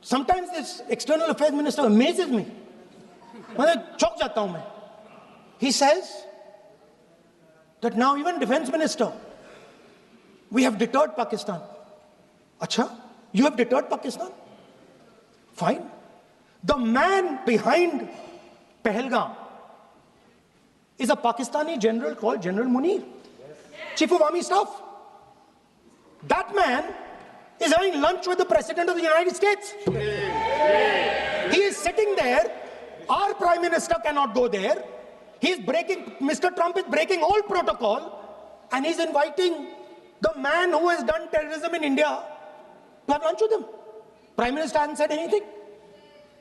Sometimes this external affairs minister amazes me. चौंक जाता हूं मैं. He says that now even defense minister, we have deterred Pakistan. Acha, you have deterred Pakistan? Fine. The man behind Pahalgam is a Pakistani general called General Munir, Chief of Army Staff. That man is having lunch with the President of the United States. He is sitting there. Our Prime Minister cannot go there. Mr. Trump is breaking all protocol, and he's inviting the man who has done terrorism in India to have lunch with him. Prime Minister hasn't said anything.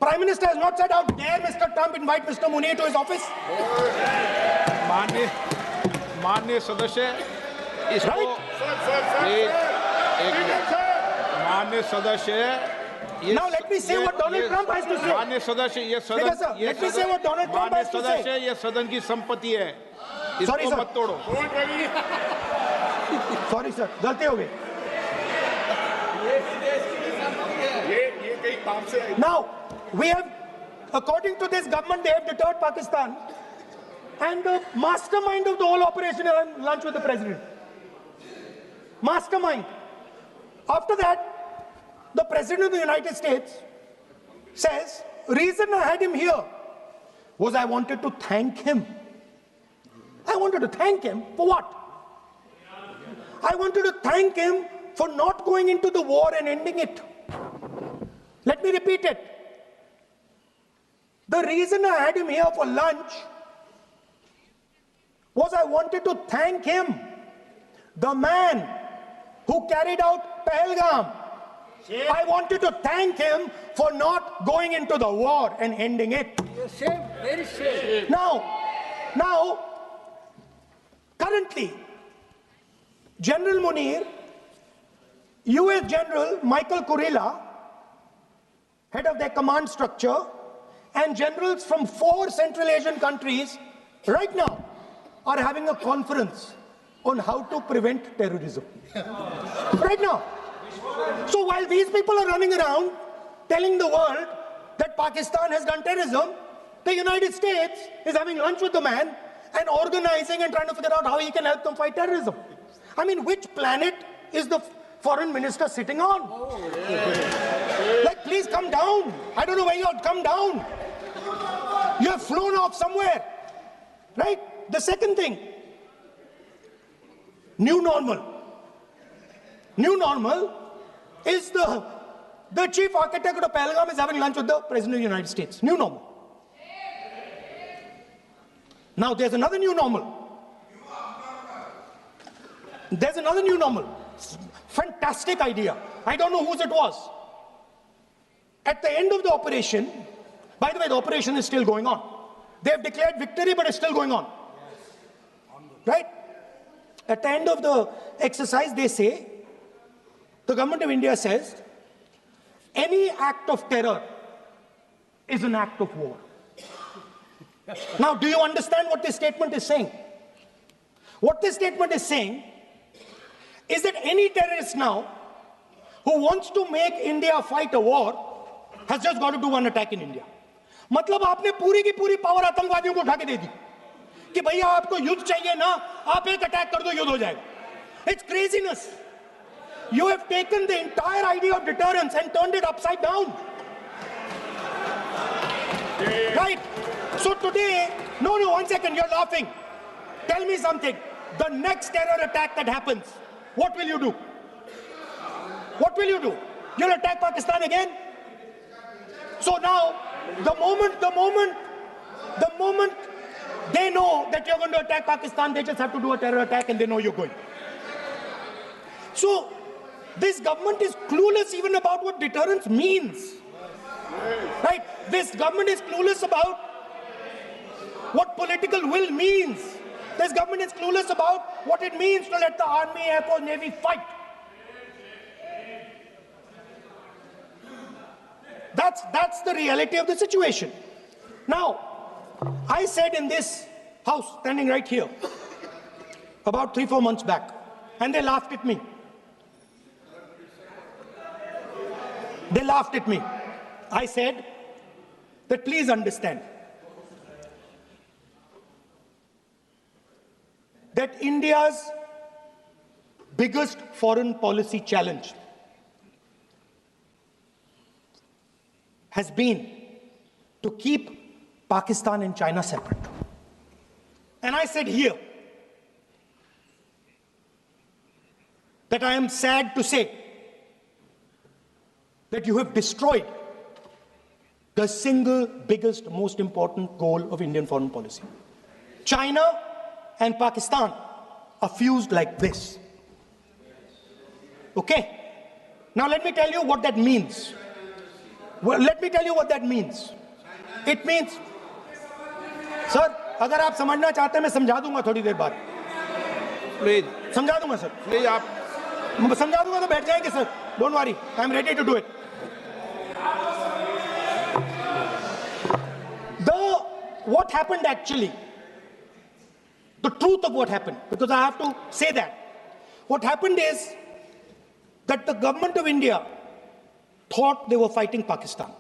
Prime Minister has not said, how dare Mr. Trump invite Mr. Munir to his office. माननीय सदस्य, इसको माननीय सदस्य, now let me say what Donald Trump has to say. माननीय सदस्य, ये सदन, let me say what Donald Trump has to say. ये सदन की संपत्ति है, इसको मत तोड़ो. Sorry sir, गलती हो गई. Now we have, according to this government, they have deterred Pakistan, and the mastermind of the whole operation is having lunch with the president. Mastermind. After that, the President of the United States says, reason I had him here was I wanted to thank him. I wanted to thank him for what? I wanted to thank him for not going into the war and ending it. Let me repeat it. The reason I had him here for lunch was I wanted to thank him, the man who carried out Pahalgam. I wanted to thank him for not going into the war and ending it. Shame, very shame. Now, currently, General Munir, US General Michael Kurilla, head of their command structure, and generals from 4 Central Asian countries right now are having a conference on how to prevent terrorism. Right now. So while these people are running around telling the world that Pakistan has done terrorism, the United States is having lunch with the man and organizing and trying to figure out how he can help them fight terrorism. I mean, which planet is the foreign minister sitting on? Like, please come down. I don't know where you are. Come down. You have flown off somewhere. Right? The second thing, new normal. New normal is the chief architect of Pahalgam is having lunch with the President of the United States. New normal. Now there's another new normal. There's another new normal. Fantastic idea. I don't know whose it was. At the end of the operation, by the way, the operation is still going on. They have declared victory, but it's still going on. Right? At the end of the exercise, they say, the government of India says, any act of terror is an act of war. Now, do you understand what this statement is saying? What this statement is saying is that any terrorist now who wants to make India fight a war has just got to do one attack in India. मतलब आपने पूरी की पूरी power आतंकवादियों को उठा के दे दी कि भैया आपको युद्ध चाहिए ना, आप एक अटैक कर दो, युद्ध हो जाएगा. It's craziness. You have taken the entire idea of deterrence and turned it upside down. Right? So today, no, one second, you're laughing. Tell me something. The next terror attack that happens, what will you do? What will you do? You'll attack Pakistan again? So now, the moment they know that you're going to attack Pakistan, they just have to do a terror attack and they know you're going. So, this government is clueless even about what deterrence means. Right? This government is clueless about what political will means. This government is clueless about what it means to let the Army, Air Force, Navy fight. That's the reality of the situation. Now, I said in this house, standing right here, about 3-4 months back, and they laughed at me. They laughed at me. I said that please understand that India's biggest foreign policy challenge has been to keep Pakistan and China separate. And I said here that I am sad to say that you have destroyed the single biggest, most important goal of Indian foreign policy. China and Pakistan are fused like this. Okay? Now let me tell you what that means. Well, let me tell you what that means. It means, sir, अगर आप समझना चाहते हैं मैं समझा दूंगा थोड़ी देर बाद. प्लीज समझा दूंगा सर. प्लीज आप समझा दूंगा तो बैठ जाएंगे sir. Don't worry, I am ready to do it. What happened actually, the truth of what happened, because I have to say that. What happened is that the government of India thought they were fighting Pakistan.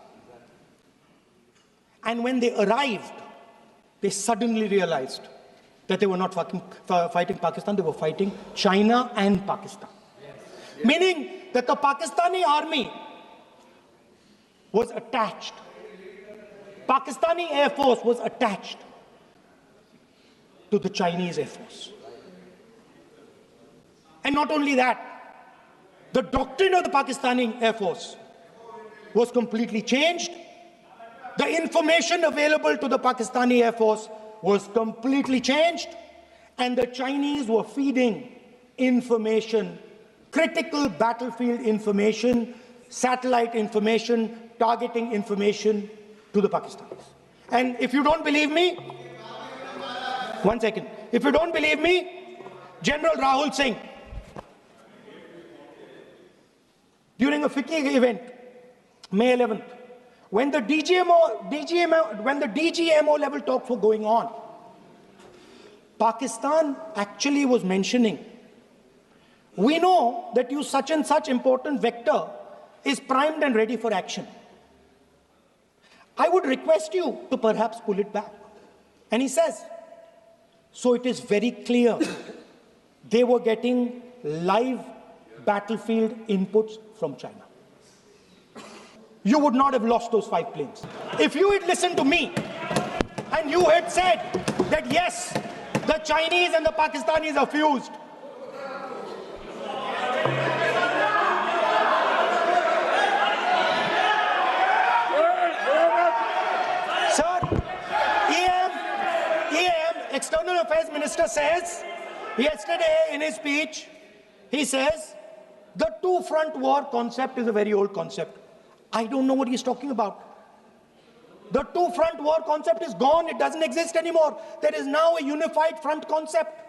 And when they arrived, they suddenly realized that they were not fighting Pakistan, they were fighting China and Pakistan. Yes. Meaning that the Pakistani army was attached. Pakistani Air Force was attached to the Chinese Air Force. And not only that, the doctrine of the Pakistani Air Force was completely changed. The information available to the Pakistani Air Force was completely changed. And the Chinese were feeding information, critical battlefield information, satellite information, targeting information to the Pakistanis. And if you don't believe me, one second. If you don't believe me, General Rahul Singh, during a FICCI event, May 11th, when the DGMO level talks were going on, Pakistan actually was mentioning, we know that you such and such important vector is primed and ready for action. I would request you to perhaps pull it back. And he says, so it is very clear they were getting live battlefield inputs from China. You would not have lost those 5 planes. If you had listened to me and you had said that yes, the Chinese and the Pakistanis are fused, External Affairs Minister says, yesterday in his speech, he says, the two-front war concept is a very old concept. I don't know what he's talking about. The two-front war concept is gone. It doesn't exist anymore. There is now a unified front concept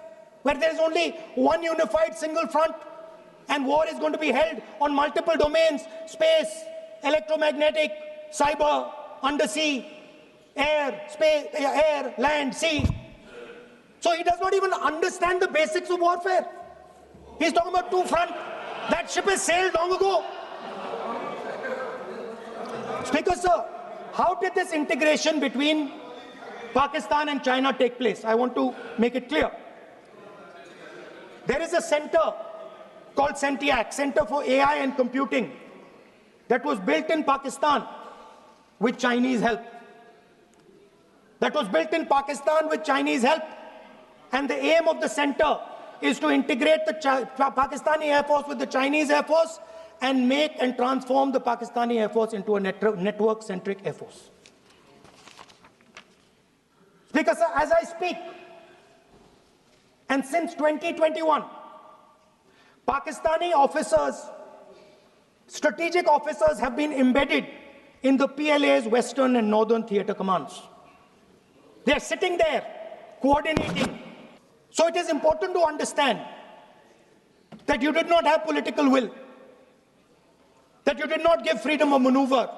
where there is only one unified single front, and war is going to be held on multiple domains: space, electromagnetic, cyber, undersea, air, space, air, land, sea. So he does not even understand the basics of warfare. He's talking about two front. That ship has sailed long ago. Speaker, sir, how did this integration between Pakistan and China take place? I want to make it clear. There is a center called CENTIAC, Center for AI and Computing, that was built in Pakistan with Chinese help. That was built in Pakistan with Chinese help. And the aim of the center is to integrate the Pakistani Air Force with the Chinese Air Force and make and transform the Pakistani Air Force into a network-centric Air Force. Speaker, sir, as I speak, and since 2021, Pakistani officers, strategic officers have been embedded in the PLA's Western and Northern Theatre Commands. They are sitting there, coordinating. So it is important to understand that you did not have political will, that you did not give freedom of maneuver.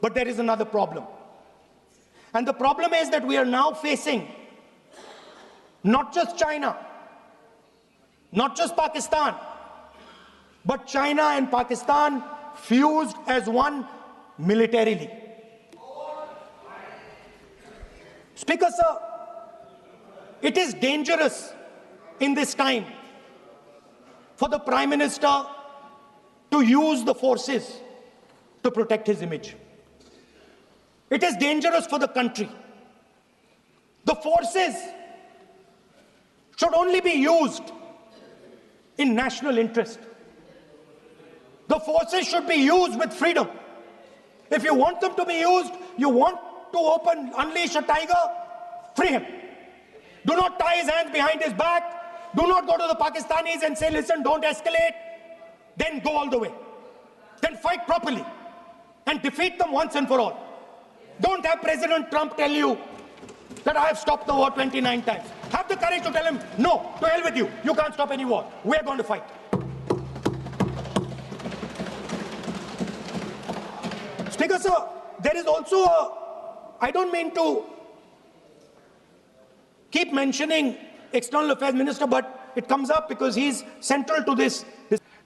But there is another problem. And the problem is that we are now facing not just China, not just Pakistan, but China and Pakistan fused as one militarily. Speaker, sir, it is dangerous in this time for the Prime Minister to use the forces to protect his image. It is dangerous for the country. The forces should only be used in national interest. The forces should be used with freedom. If you want them to be used, you want to unleash a tiger, free him. Do not tie his hands behind his back. Do not go to the Pakistanis and say, listen, don't escalate. Then go all the way. Then fight properly and defeat them once and for all. Don't have President Trump tell you that I have stopped the war 29 times. Have the courage to tell him, no, to hell with you. You can't stop any war. We're going to fight. Speaker, sir, there is also I don't mean to keep mentioning External Affairs Minister, but it comes up because he's central to this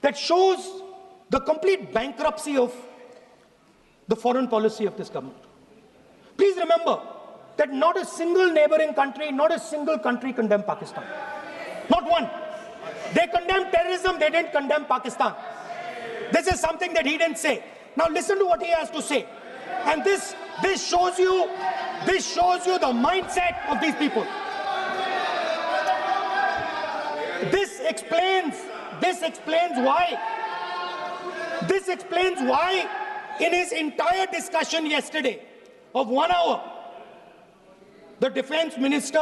that shows the complete bankruptcy of the foreign policy of this government. Please remember that not a single neighboring country, not a single country condemned Pakistan. Not one. They condemned terrorism, they didn't condemn Pakistan. This is something that he didn't say. Now listen to what he has to say. And this shows you the mindset of these people. This explains why in his entire discussion yesterday of 1 hour, the defense minister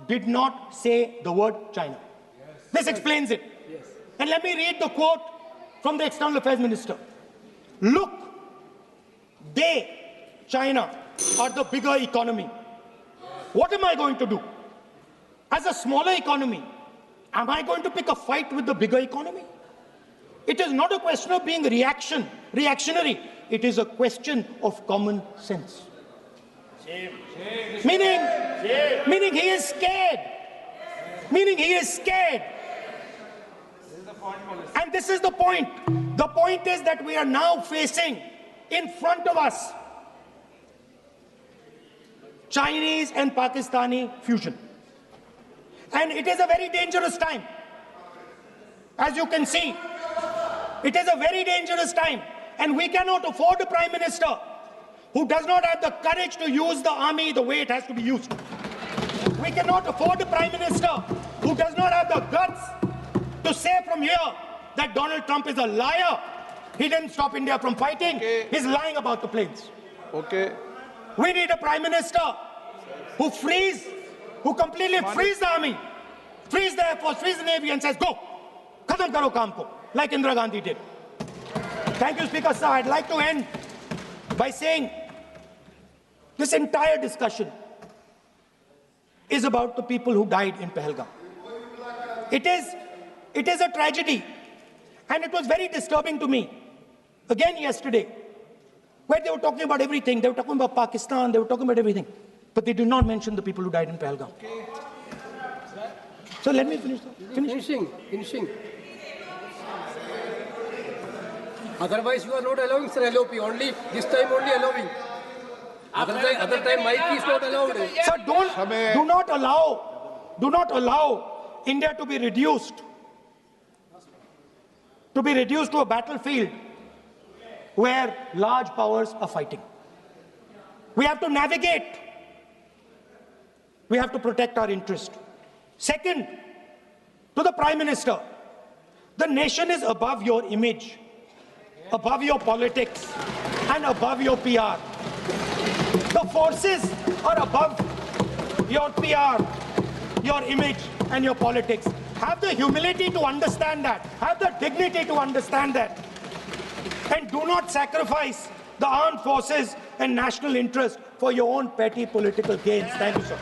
did not say the word China. This explains it. And let me read the quote from the External Affairs Minister. Look, China, are the bigger economy. What am I going to do? As a smaller economy, am I going to pick a fight with the bigger economy? It is not a question of being reactionary. It is a question of common sense. Meaning he is scared. And this is the point. The point is that we are now facing in front of us Chinese and Pakistani fusion. And it is a very dangerous time. As you can see, it is a very dangerous time. And we cannot afford a Prime Minister who does not have the courage to use the army the way it has to be used. We cannot afford a Prime Minister who does not have the guts to say from here that Donald Trump is a liar. He didn't stop India from fighting. Okay. He's lying about the planes. Okay. We need a Prime Minister who completely frees the army, frees the Air Force, frees the Navy and says, go, khatam karo kaam ko, like Indira Gandhi did. Thank you, Speaker, sir. I'd like to end by saying this entire discussion is about the people who died in Pahalgam. It is a tragedy, and it was very disturbing to me. Again yesterday, where they were talking about everything. They were talking about Pakistan, they were talking about everything. But they did not mention the people who died in Pahalgam. Okay. So let me finish. Finishing. Otherwise, you are not allowing, sir, LOP. This time only allowing. Other time, mic is not allowed. Sir, do not allow India to be reduced to a battlefield where large powers are fighting. We have to navigate. We have to protect our interest. Second, to the Prime Minister, the nation is above your image, above your politics, and above your PR. The forces are above your PR, your image, and your politics. Have the humility to understand that. Have the dignity to understand that. And do not sacrifice the armed forces and national interest for your own petty political gains. Thank you, sir.